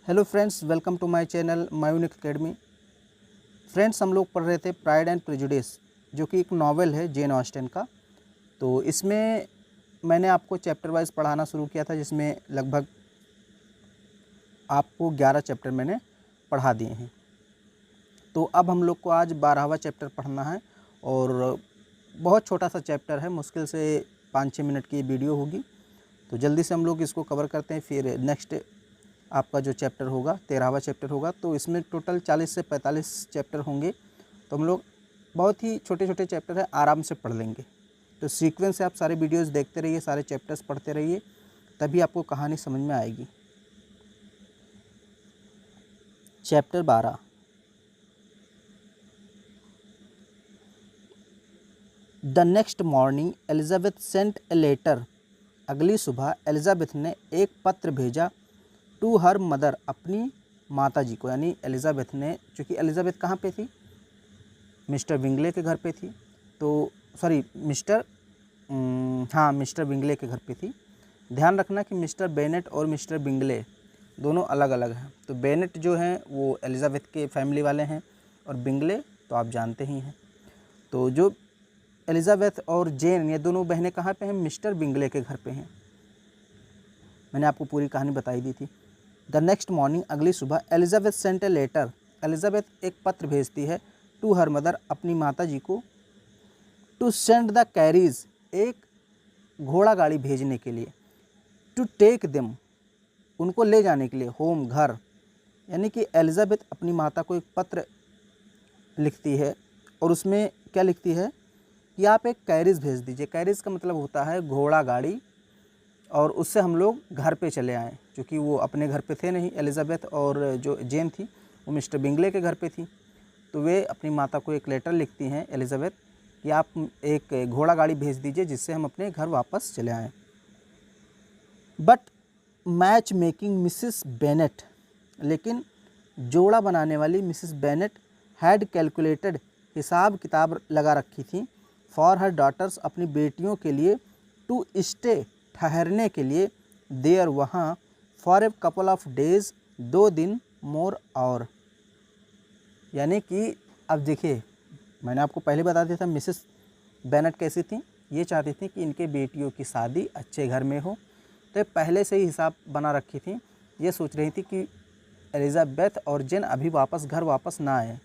Hello friends, welcome to my channel my unique academy. Friends, हम लोग पढ़ रहे थे प्राइड एंड प्रेजुडिस, जो कि एक नावल है जेन ऑस्टन का। तो इसमें मैंने आपको चैप्टर वाइज पढ़ाना शुरू किया था, जिसमें लगभग आपको 11 चैप्टर मैंने पढ़ा दिए हैं। तो अब हम लोग को आज 12वां चैप्टर पढ़ना है और बहुत छोटा सा चैप्टर है, मुश्किल से 5-6 मिनट की वीडियो होगी। तो जल्दी से हम लोग इसको कवर करते हैं, फिर नेक्स्ट आपका जो चैप्टर होगा 13वां चैप्टर होगा। तो इसमें टोटल 40 से 45 चैप्टर होंगे। तो हम लोग बहुत ही छोटे छोटे चैप्टर है, आराम से पढ़ लेंगे। तो सीक्वेंस से आप सारे वीडियोस देखते रहिए, सारे चैप्टर्स पढ़ते रहिए, तभी आपको कहानी समझ में आएगी। Chapter 12। The next morning Elizabeth sent a letter. अगली सुबह एलिजाबेथ ने एक पत्र भेजा टू हर मदर, अपनी माता जी को। यानी एलिजाबेथ ने, चूँकि एलिजाबेथ कहाँ पे थी, मिस्टर बिंगले के घर पे थी। तो सॉरी मिस्टर बिंगले के घर पे थी। ध्यान रखना कि मिस्टर बेनेट और मिस्टर बिंगले दोनों अलग अलग हैं। तो बेनेट जो हैं वो एलिजाबेथ के फैमिली वाले हैं, और बिंगले तो आप जानते ही हैं। तो जो एलिजाबेथ और जेन, ये दोनों बहनें कहाँ पे हैं, मिस्टर बिंगले के घर पे हैं। मैंने आपको पूरी कहानी बताई दी थी। द नेक्स्ट मॉर्निंग, अगली सुबह, Elizabeth sent a letter. Elizabeth एक पत्र भेजती है टू हर मदर, अपनी माता जी को। टू सेंड द कैरीज, एक घोड़ा गाड़ी भेजने के लिए। टू टेक देम, उनको ले जाने के लिए। होम, घर। यानी कि एलिजाबेथ अपनी माता को एक पत्र लिखती है और उसमें क्या लिखती है कि आप एक कैरिज भेज दीजिए। कैरिज का मतलब होता है घोड़ा गाड़ी, और उससे हम लोग घर पे चले आएँ। क्योंकि वो अपने घर पे थे नहीं, एलिजाबेथ और जो जेन थी वो मिस्टर बिंगले के घर पे थी। तो वे अपनी माता को एक लेटर लिखती हैं एलिजाबेथ कि आप एक घोड़ा गाड़ी भेज दीजिए जिससे हम अपने घर वापस चले आएँ। But match making Mrs Bennett, लेकिन जोड़ा बनाने वाली मिसिस बेनेट हैड कैलकुलेटेड, हिसाब किताब लगा रखी थी, फॉर हर डॉटर्स, अपनी बेटियों के लिए, टू स्टे, ठहरने के लिए, देयर, वहाँ, for a couple of days, 2 दिन, मोर, और। यानी कि अब देखिए, मैंने आपको पहले बता दिया था मिसेस बेनेट कैसी थी। ये चाहती थी कि इनके बेटियों की शादी अच्छे घर में हो, तो ये पहले से ही हिसाब बना रखी थी। ये सोच रही थी कि एलिजाबेथ और जेन अभी घर वापस ना आए,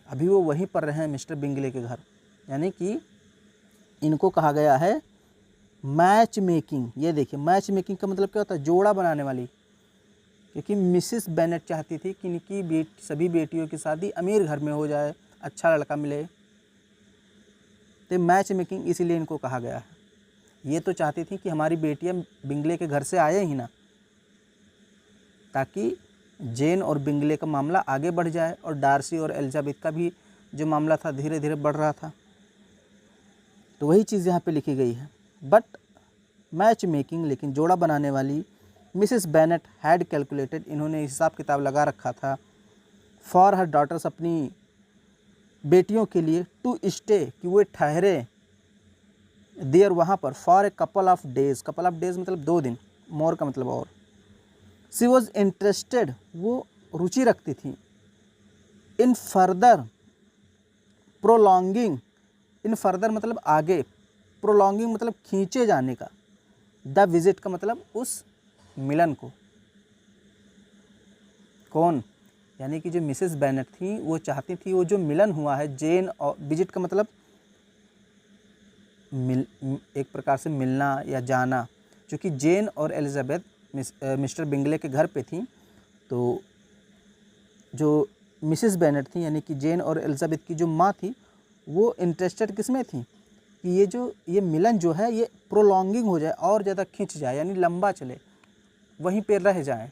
अभी वो वहीं पर रहे मिस्टर बिंगले के घर। यानी कि इनको कहा गया है मैच मेकिंग। ये देखिए, मैच मेकिंग का मतलब क्या होता है, जोड़ा बनाने वाली। क्योंकि मिसिस बेनेट चाहती थी कि इनकी सभी बेटियों की शादी अमीर घर में हो जाए, अच्छा लड़का मिले। तो मैच मेकिंग इसीलिए इनको कहा गया है। ये तो चाहती थी कि हमारी बेटियां बिंगले के घर से आए ही ना, ताकि जेन और बिंगले का मामला आगे बढ़ जाए, और डार्सी और एलिजाबेथ का भी जो मामला था धीरे धीरे बढ़ रहा था। तो वही चीज़ यहाँ पे लिखी गई है। बट मैच मेकिंग, लेकिन जोड़ा बनाने वाली मिसिस बेनेट हैड कैलकुलेटेड, इन्होंने हिसाब किताब लगा रखा था, फॉर हर डॉटर्स, अपनी बेटियों के लिए, टू स्टे, कि वो ठहरे, देयर, वहाँ पर, for a couple of days. Couple of days मतलब 2 दिन, मोर का मतलब और। शी वॉज इंटरेस्टेड, वो रुचि रखती थी, in further prolonging, in further मतलब आगे, प्रोलॉन्गिंग मतलब खींचे जाने का, द विजिट का मतलब उस मिलन को। कौन? यानी कि जो मिसेस बेनेट थी वो चाहती थी वो जो मिलन हुआ है जेन, और विजिट का मतलब एक प्रकार से मिलना या जाना। क्योंकि जेन और एलिजाबेथ मिस्टर बिंगले के घर पे थी, तो जो मिसेस बेनेट थी यानी कि जेन और एलिजाबेथ की जो माँ थी, वो इंटरेस्टेड किस में थी कि ये मिलन जो है ये प्रोलॉन्गिंग हो जाए, और ज़्यादा खिंच जाए, यानी लंबा चले, वहीं पे रह जाए।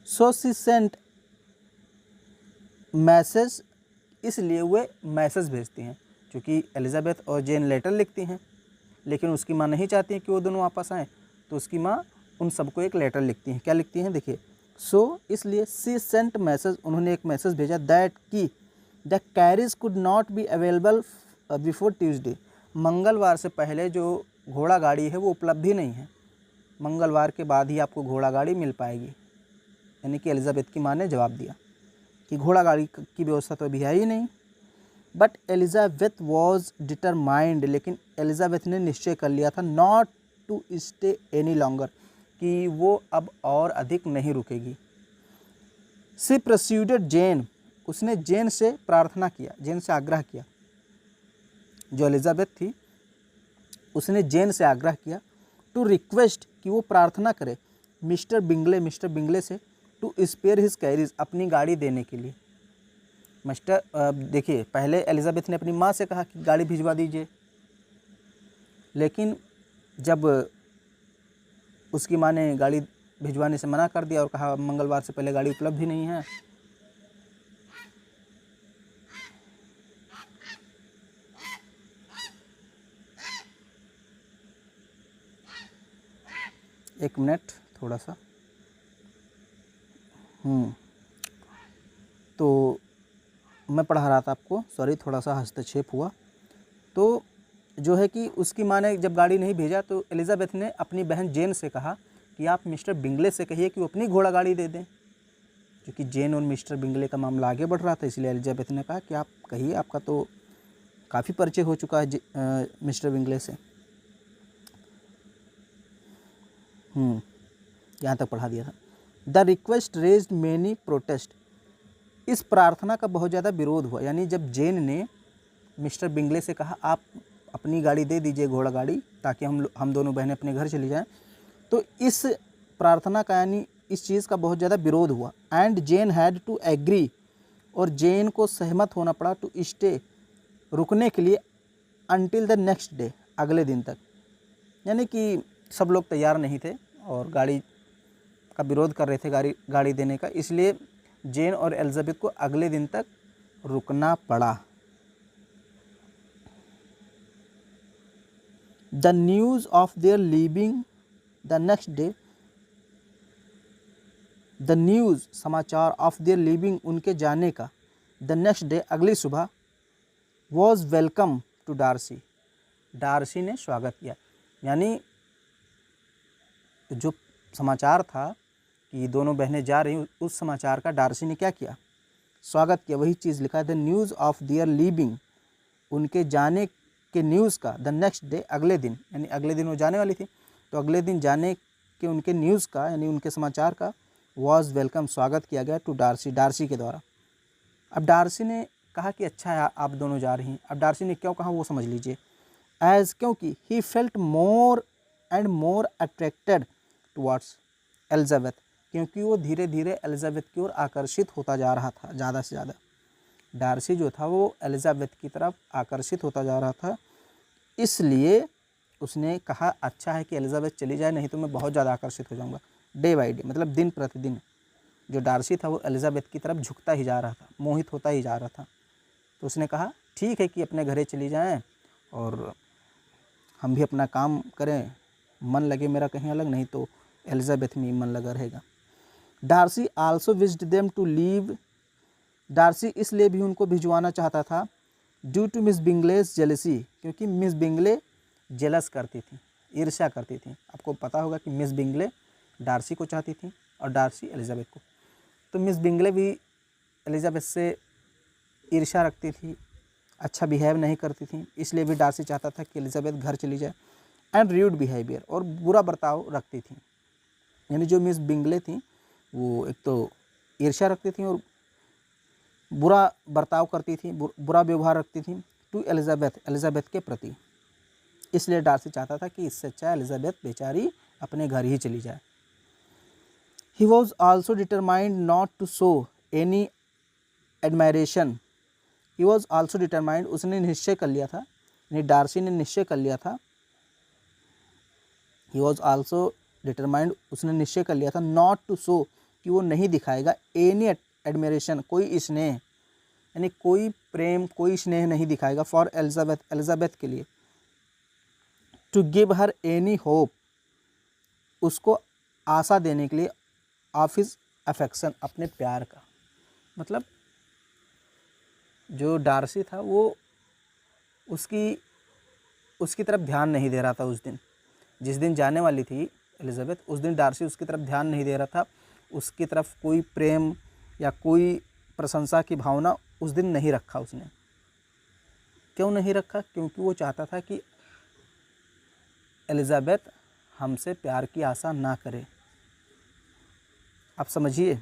सो शी सेंट मैसेज, इसलिए वे मैसेज भेजती हैं। क्योंकि एलिजाबेथ और जेन लेटर लिखती हैं, लेकिन उसकी माँ नहीं चाहती है कि वो दोनों वापस आएँ, तो उसकी माँ उन सबको एक लेटर लिखती हैं। क्या लिखती हैं देखिए, सो इसलिए शी सेंट मैसेज, उन्होंने एक मैसेज भेजा, दैट की the carriage could not be available before Tuesday, मंगलवार से पहले जो घोड़ा गाड़ी है वो उपलब्ध ही नहीं है। मंगलवार के बाद ही आपको घोड़ा गाड़ी मिल पाएगी। यानी कि एलिज़ाबेथ की माँ ने जवाब दिया कि घोड़ा गाड़ी की व्यवस्था तो अभी है ही नहीं। बट एलिज़ाबेथ वॉज डिटरमाइंड, लेकिन एलिज़ाबेथ ने निश्चय कर लिया था not to stay any longer, कि वो अब और अधिक नहीं रुकेगी। सी प्रस्यूडेड जेन, उसने जेन से प्रार्थना किया, जेन से आग्रह किया। जो एलिज़ाबेथ थी उसने जेन से आग्रह किया टू रिक्वेस्ट, कि वो प्रार्थना करे मिस्टर बिंगले से टू स्पेयर हिज कैरीज, अपनी गाड़ी देने के लिए। देखिए, पहले एलिज़ाबेथ ने अपनी माँ से कहा कि गाड़ी भिजवा दीजिए, लेकिन जब उसकी माँ ने गाड़ी भिजवाने से मना कर दिया और कहा मंगलवार से पहले गाड़ी उपलब्ध ही नहीं है, एक मिनट थोड़ा सा, तो मैं पढ़ा रहा था आपको, सॉरी थोड़ा सा हस्तक्षेप हुआ। तो जो है कि उसकी माँ ने जब गाड़ी नहीं भेजा तो एलिज़ाबेथ ने अपनी बहन जेन से कहा कि आप मिस्टर बिंगले से कहिए कि वो अपनी घोड़ा गाड़ी दे दें। क्योंकि जेन और मिस्टर बिंगले का मामला आगे बढ़ रहा था, इसलिए एलिज़ाबेथ ने कहा कि आप कहिए, आपका तो काफ़ी परिचय हो चुका है मिस्टर बिंगले से। यहाँ तक पढ़ा दिया था। The request raised many protest, इस प्रार्थना का बहुत ज़्यादा विरोध हुआ। यानी जब जेन ने मिस्टर बिंगले से कहा आप अपनी गाड़ी दे दीजिए, घोड़ा गाड़ी, ताकि हम दोनों बहनें अपने घर चली जाएं, तो इस प्रार्थना का यानी इस चीज़ का बहुत ज़्यादा विरोध हुआ। And Jane had to agree, और जेन को सहमत होना पड़ा टू स्टे, रुकने के लिए, अनटिल द नेक्स्ट डे, अगले दिन तक। यानी कि सब लोग तैयार नहीं थे और गाड़ी का विरोध कर रहे थे गाड़ी देने का, इसलिए जेन और एलिज़ाबेथ को अगले दिन तक रुकना पड़ा। The news of their leaving the next day, the news, समाचार, ऑफ देयर लीविंग, उनके जाने का, द नेक्स्ट डे, अगली सुबह, was welcome to Darcy, Darcy ने स्वागत किया। यानी जो समाचार था कि दोनों बहनें जा रही, उस समाचार का डार्सी ने क्या किया, स्वागत किया। वही चीज़ लिखा है, the news of their leaving, उनके जाने के न्यूज़ का, द नेक्स्ट डे, अगले दिन, यानी अगले दिन वो जाने वाली थी, तो अगले दिन जाने के उनके न्यूज़ का, यानी उनके समाचार का, वॉज वेलकम, स्वागत किया गया टू डार्सी, डार्सी के द्वारा। अब डार्सी ने कहा कि अच्छा है आप दोनों जा रही हैं। अब डार्सी ने क्यों कहा वो समझ लीजिए। एज, क्योंकि he felt more and more attracted towards Elizabeth, क्योंकि वो धीरे धीरे एलिज़ाबेथ की ओर आकर्षित होता जा रहा था, ज़्यादा से ज़्यादा। डार्सी जो था वो एलिज़ाबेथ की तरफ आकर्षित होता जा रहा था, इसलिए उसने कहा अच्छा है कि एलिज़ाबेथ चली जाए, नहीं तो मैं बहुत ज़्यादा आकर्षित हो जाऊंगा। डे बाई डे, मतलब दिन प्रतिदिन जो डार्सी था वो एलिज़ाबेथ की तरफ झुकता ही जा रहा था, मोहित होता ही जा रहा था। तो उसने कहा ठीक है कि अपने घरे चली जाएं और हम भी अपना काम करें, मन लगे मेरा कहीं अलग, नहीं तो एलिज़ाबेथ में मन लगा रहेगा। Darcy also wished them to leave, Darcy इसलिए भी उनको भिजवाना चाहता था, due to Miss Bingley's jealousy, क्योंकि मिस बिंगले जेलस करती थी, ईर्ष्या करती थी। आपको पता होगा कि मिस बिंगले डार्सी को चाहती थी और डार्सी एलिज़ाबेथ को। तो मिस बिंगले भी एलिज़ाबेथ से ईर्ष्या रखती थी, अच्छा बिहेव नहीं करती थी, इसलिए भी डार्सी चाहता था कि एलिज़ाबेथ घर चली जाए। एंड र्यूड बिहेवियर, और बुरा बर्ताव रखती थी। यानी जो मिस बिंगले थी वो एक तो ईर्ष्या रखती थी और बुरा बर्ताव करती थी, बुरा व्यवहार रखती थी टू एलिज़ाबेथ के प्रति। इसलिए डार्सी चाहता था कि इससे अच्छा एलिज़ाबेथ बेचारी अपने घर ही चली जाए। He was also determined not to show any admiration, he was also determined, उसने निश्चय कर लिया था, यानी डार्सी ने निश्चय कर लिया था, ही वॉज आल्सो डिटरमाइंड, उसने निश्चय कर लिया था नॉट टू शो, कि वो नहीं दिखाएगा एनी एडमिरेशन, कोई स्नेह, यानी कोई प्रेम, कोई स्नेह नहीं दिखाएगा फॉर एलिज़ाबेथ, एलिज़ाबेथ के लिए। To give her any hope, उसको आशा देने के लिए, ऑफ हिज अफेक्शन, अपने प्यार का। मतलब जो डार्सी था वो उसकी तरफ ध्यान नहीं दे रहा था उस दिन, जिस दिन जाने वाली थी एलिजाबेथ। उस दिन डार्सी उसकी तरफ ध्यान नहीं दे रहा था, उसकी तरफ कोई प्रेम या कोई प्रशंसा की भावना उस दिन नहीं रखा उसने। क्यों नहीं रखा? क्योंकि वो चाहता था कि एलिजाबेथ हमसे प्यार की आशा ना करे। आप समझिए,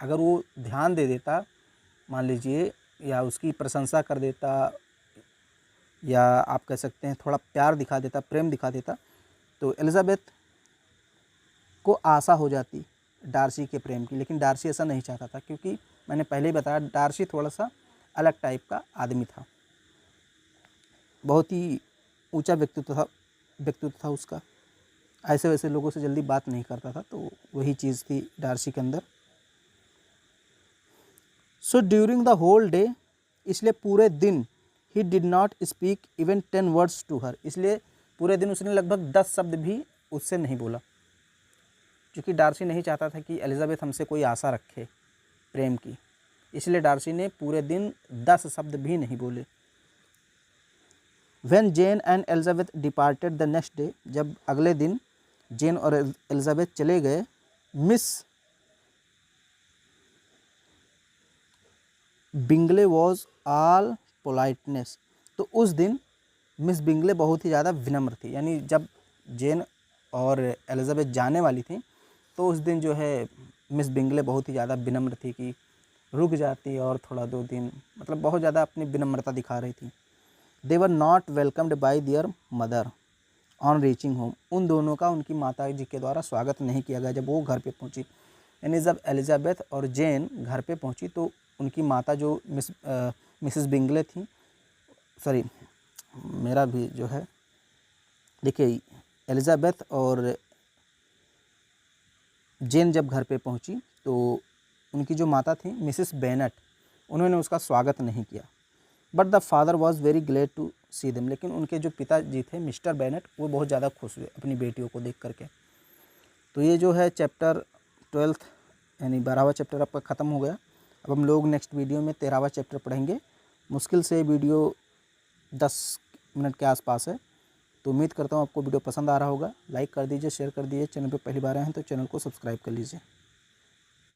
अगर वो ध्यान दे देता, मान लीजिए, या उसकी प्रशंसा कर देता, या आप कह सकते हैं थोड़ा प्यार दिखा देता, प्रेम दिखा देता, तो एलिजाबेथ को आशा हो जाती डार्सी के प्रेम की। लेकिन डार्सी ऐसा नहीं चाहता था, क्योंकि मैंने पहले ही बताया डार्सी थोड़ा सा अलग टाइप का आदमी था, बहुत ही ऊंचा व्यक्तित्व था उसका, ऐसे वैसे लोगों से जल्दी बात नहीं करता था। तो वही चीज़ थी डार्सी के अंदर। So during the whole day, इसलिए पूरे दिन, he did not speak even 10 words to her, इसलिए पूरे दिन उसने लगभग 10 शब्द भी उससे नहीं बोला, क्योंकि डार्सी नहीं चाहता था कि एलिजाबेथ हमसे कोई आशा रखे प्रेम की, इसलिए डार्सी ने पूरे दिन 10 शब्द भी नहीं बोले। When Jane and Elizabeth departed the next day, जब अगले दिन जेन और एलिजाबेथ चले गए, Miss Bingley was all politeness, तो उस दिन मिस बिंगले बहुत ही ज़्यादा विनम्र थी। यानी जब जेन और एलिजाबेथ जाने वाली थी, तो उस दिन जो है मिस बिंगले बहुत ही ज़्यादा विनम्र थी कि रुक जाती और थोड़ा 2 दिन, मतलब बहुत ज़्यादा अपनी विनम्रता दिखा रही थी। They were not welcomed by their mother on reaching home, उन दोनों का उनकी माता जी के द्वारा स्वागत नहीं किया गया जब वो घर पे पहुंची। यानी जब एलिजाबेथ और जेन घर पे पहुंची, तो उनकी माता जो मिसेस बिंगले थी, सॉरी मेरा भी जो है, देखिए, एलिजाबेथ और जेन जब घर पे पहुंची, तो उनकी जो माता थी मिसेस बेनेट, उन्होंने उसका स्वागत नहीं किया। But the father was very glad to see them, लेकिन उनके जो पिताजी थे मिस्टर बेनेट, वो बहुत ज़्यादा खुश हुए अपनी बेटियों को देख करके। तो ये जो है चैप्टर 12 यानी 12वां चैप्टर आपका ख़त्म हो गया। अब हम लोग नेक्स्ट वीडियो में 13वां चैप्टर पढ़ेंगे। मुश्किल से वीडियो 10 मिनट के आसपास है, तो उम्मीद करता हूँ आपको वीडियो पसंद आ रहा होगा। लाइक कर दीजिए, शेयर कर दीजिए, चैनल पर पहली बार आए हैं तो चैनल को सब्सक्राइब कर लीजिए।